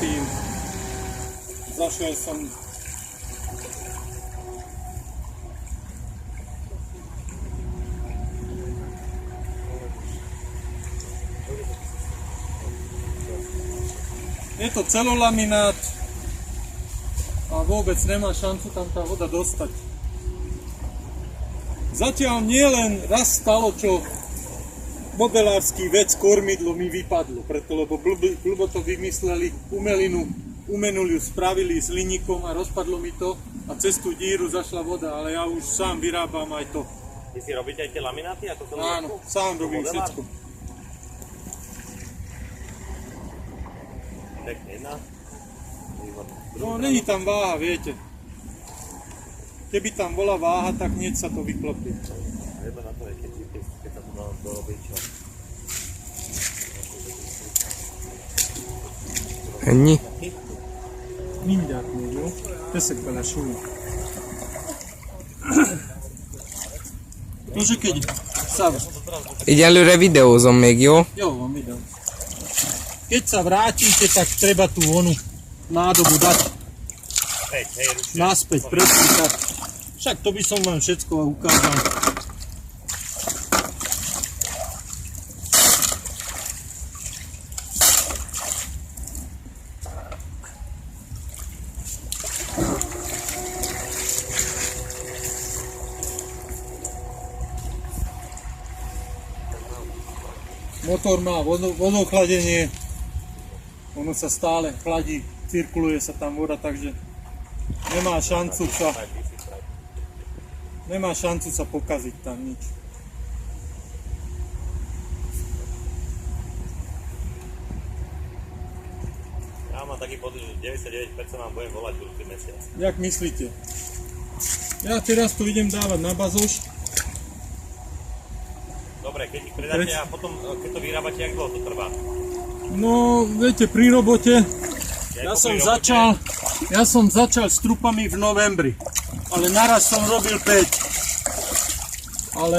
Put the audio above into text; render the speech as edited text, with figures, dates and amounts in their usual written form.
predtým. Zašiel som je to celolaminát a vôbec nemá šancu tam tá voda dostať. Zatiaľ nie len raz stalo, čo modelársky vec kormidlo mi vypadlo, preto lebo blbo to vymysleli, umenul ju spravili s hliníkom a rozpadlo mi to a cez tú díru zašla voda, ale ja už sám vyrábam aj to. Vy si robíte aj tie lamináty? Áno, sám robím všetko. Pekne, jedna. No, není tam váha, viete. Keby tam bola váha, tak hneď sa to vyklopí. Jedno na to je, keď sa to dá dorobiť, čo? Ennyi? Mindjárt még, jó? Teszek bele súlyt. Most egy szava. Egyelőre videózom még, jó? Jó van, videó. Keď sa vrátite, tak treba tú onu nádobu dať naspäť, preskúšať. Však to by som vám všetko ukázal. Motor má vodochladenie, ono sa stále chladí, cirkuluje sa tam voda, takže nemá šancu sa pokaziť tam nič. Ja mám taký pocit, že 99% vám budem volať budúci mesiac. Jak myslíte? Ja teraz to idem dávať na bazoš. Dobre, keď ich predáte a potom, keď to vyrábate, jak dlho to trvá? No, viete, pri robote, ja som začal s trupami v novembri, ale naraz som robil 5.